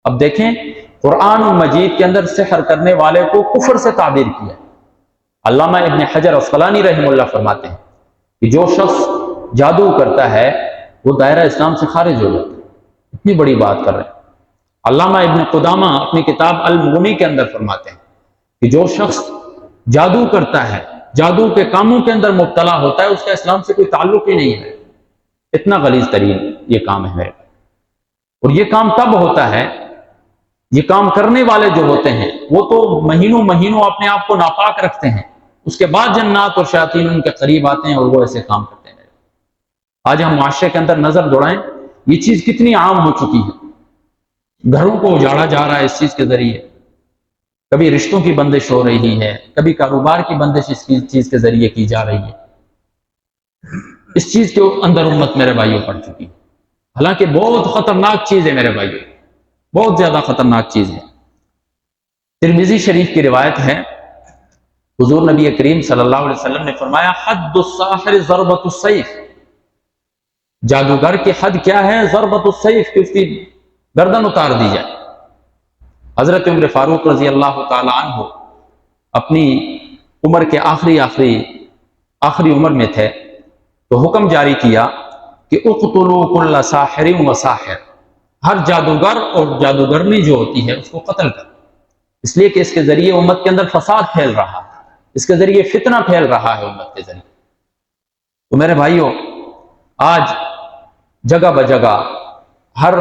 اب دیکھیں قرآن مجید کے اندر سحر کرنے والے کو کفر سے تعبیر کیا. علامہ ابن حجر عسقلانی رحمہ اللہ فرماتے ہیں کہ جو شخص جادو کرتا ہے وہ دائرہ اسلام سے خارج ہو جاتا ہے. اتنی بڑی بات کر رہے ہیں. علامہ ابن قدامہ اپنی کتاب المغنی کے اندر فرماتے ہیں کہ جو شخص جادو کرتا ہے، جادو کے کاموں کے اندر مبتلا ہوتا ہے، اس کا اسلام سے کوئی تعلق ہی نہیں ہے. اتنا غلیظ ترین یہ کام ہے میرے. اور یہ کام تب ہوتا ہے، یہ کام کرنے والے جو ہوتے ہیں وہ تو مہینوں مہینوں اپنے آپ کو ناپاک رکھتے ہیں، اس کے بعد جنات اور شیاطین ان کے قریب آتے ہیں اور وہ ایسے کام کرتے ہیں. آج ہم معاشرے کے اندر نظر دوڑائیں، یہ چیز کتنی عام ہو چکی ہے. گھروں کو اجاڑا جا رہا ہے اس چیز کے ذریعے. کبھی رشتوں کی بندش ہو رہی ہے، کبھی کاروبار کی بندش اس چیز کے ذریعے کی جا رہی ہے. اس چیز کے اندر امت میرے بھائیوں پڑ چکی ہے. حالانکہ بہت خطرناک چیز ہے میرے بھائیوں، بہت زیادہ خطرناک چیز ہے. ترمذی شریف کی روایت ہے، حضور نبی کریم صلی اللہ علیہ وسلم نے فرمایا حد الساحر ضربۃ السیف. جادوگر کی حد کیا ہے؟ ضربۃ السیف، کہ اس کی گردن اتار دی جائے. حضرت عمر فاروق رضی اللہ تعالی عنہ اپنی عمر کے آخری عمر میں تھے تو حکم جاری کیا کہ اقتلوا کل ساحر و ساحر، ہر جادوگر اور جادوگرنی جو ہوتی ہے اس کو قتل کر. اس لیے کہ اس کے ذریعے امت کے اندر فساد پھیل رہا ہے، اس کے ذریعے فتنہ پھیل رہا ہے امت کے ذریعے. تو میرے بھائیوں، آج جگہ بجگہ ہر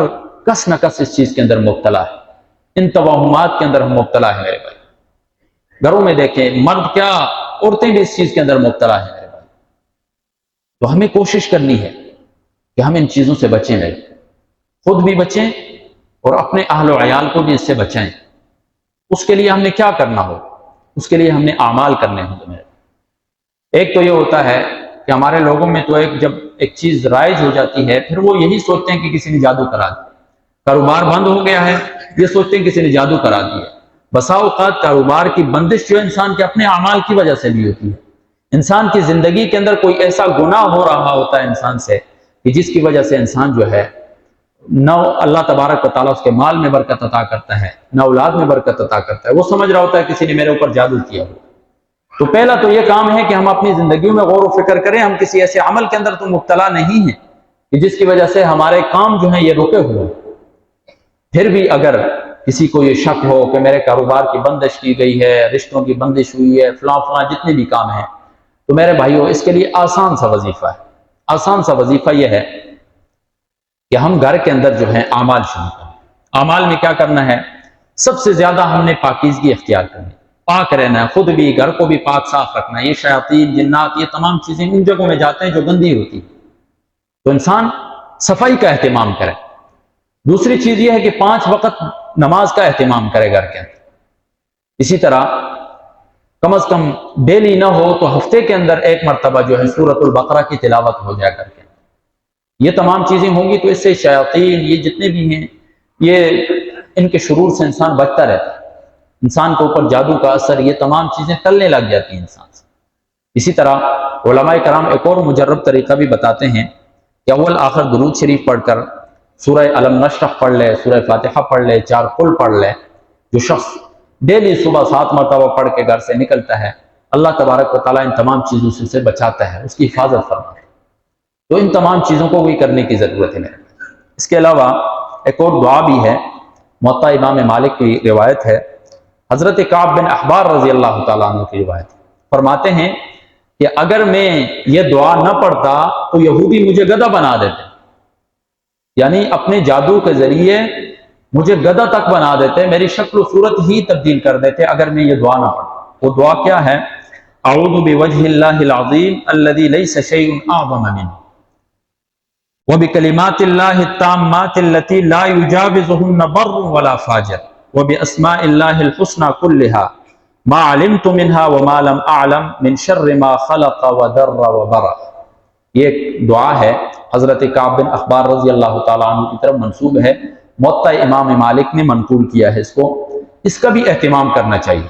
کس نہ کس اس چیز کے اندر مبتلا ہے. ان توہمات کے اندر ہم مبتلا ہے میرے بھائی. گھروں میں دیکھیں، مرد کیا عورتیں بھی اس چیز کے اندر مبتلا ہے میرے بھائی. تو ہمیں کوشش کرنی ہے کہ ہم ان چیزوں سے بچیں میرے، خود بھی بچیں اور اپنے اہل و عیال کو بھی اس سے بچائیں. اس کے لیے ہم نے کیا کرنا ہو؟ اس کے لیے ہم نے اعمال کرنے ہوں میرے. ایک تو یہ ہوتا ہے کہ ہمارے لوگوں میں تو جب ایک چیز رائج ہو جاتی ہے پھر وہ یہی سوچتے ہیں کہ کسی نے جادو کرا دیا. کاروبار بند ہو گیا ہے، یہ سوچتے ہیں کسی نے جادو کرا دیا. بسا اوقات کاروبار کی بندش جو انسان کے اپنے اعمال کی وجہ سے بھی ہوتی ہے. انسان کی زندگی کے اندر کوئی ایسا گناہ ہو رہا ہوتا ہے انسان سے کہ جس کی وجہ سے انسان جو ہے نہ اللہ تبارک و تعالیٰ اس کے مال میں برکت عطا کرتا ہے، نہ اولاد میں برکت عطا کرتا ہے. وہ سمجھ رہا ہوتا ہے کسی نے میرے اوپر جادو کیا ہو. تو پہلا تو یہ کام ہے کہ ہم اپنی زندگیوں میں غور و فکر کریں. ہم کسی ایسے عمل کے اندر تو مبتلا نہیں ہیں کہ جس کی وجہ سے ہمارے کام جو ہیں یہ رکے ہوئے. پھر بھی اگر کسی کو یہ شک ہو کہ میرے کاروبار کی بندش کی گئی ہے، رشتوں کی بندش ہوئی ہے، فلاں جتنے بھی کام ہیں، تو میرے بھائیوں اس کے لیے آسان سا وظیفہ ہے. آسان سا وظیفہ یہ ہے کہ ہم گھر کے اندر جو ہیں اعمال شروع کریں. اعمال میں کیا کرنا ہے؟ سب سے زیادہ ہم نے پاکیزگی اختیار کرنی، پاک رہنا ہے. خود بھی، گھر کو بھی پاک صاف رکھنا ہے. یہ شیاطین، جنات، یہ تمام چیزیں ان جگہوں میں جاتے ہیں جو گندی ہوتی ہے، تو انسان صفائی کا اہتمام کرے. دوسری چیز یہ ہے کہ 5 وقت نماز کا اہتمام کرے گھر کے اندر. اسی طرح کم از کم ڈیلی نہ ہو تو ہفتے کے اندر 1 مرتبہ جو ہے سورۃ البقرہ کی تلاوت ہو جائے کر کے. یہ تمام چیزیں ہوں گی تو اس سے شیاطین یہ جتنے بھی ہیں یہ ان کے شرور سے انسان بچتا رہتا ہے. انسان کے اوپر جادو کا اثر، یہ تمام چیزیں ٹلنے لگ جاتی ہیں انسان سے. اسی طرح علماء کرام ایک اور مجرب طریقہ بھی بتاتے ہیں کہ اول آخر درود شریف پڑھ کر سورہ علم نشرح پڑھ لے، سورہ فاتحہ پڑھ لے، 4 قل پڑھ لے. جو شخص ڈیلی صبح 7 مرتبہ پڑھ کے گھر سے نکلتا ہے، اللہ تبارک و تعالیٰ ان تمام چیزوں سے بچاتا ہے، اس کی حفاظت فرماتا ہے. تو ان تمام چیزوں کو بھی کرنے کی ضرورت ہے میرے. اس کے علاوہ ایک اور دعا بھی ہے، موطا امام مالک کی روایت ہے. حضرت کعب بن احبار رضی اللہ تعالیٰ عنہ کی روایت فرماتے ہیں کہ اگر میں یہ دعا نہ پڑھتا تو یہودی مجھے گدھا بنا دیتے، یعنی اپنے جادو کے ذریعے مجھے گدھا تک بنا دیتے، میری شکل و صورت ہی تبدیل کر دیتے اگر میں یہ دعا نہ پڑھتا. وہ دعا کیا ہے؟ اعوذ بوجہ اللہ العظیم الذی لیس شیء اعظم منہ وبکلمات اللہ التامات التي لا يجاوزهن بر ولا فاجر وباسماء اللہ الحسنى كلها ما علمت منها وما لم اعلم من شر ما خلق وذر وبرأ. یہ دعا ہے حضرت کعب بن احبار رضی اللہ تعالیٰ عنہ کی طرف منسوب ہے. موطا امام مالک نے منقول کیا ہے اس کو. اس کا بھی اہتمام کرنا چاہیے.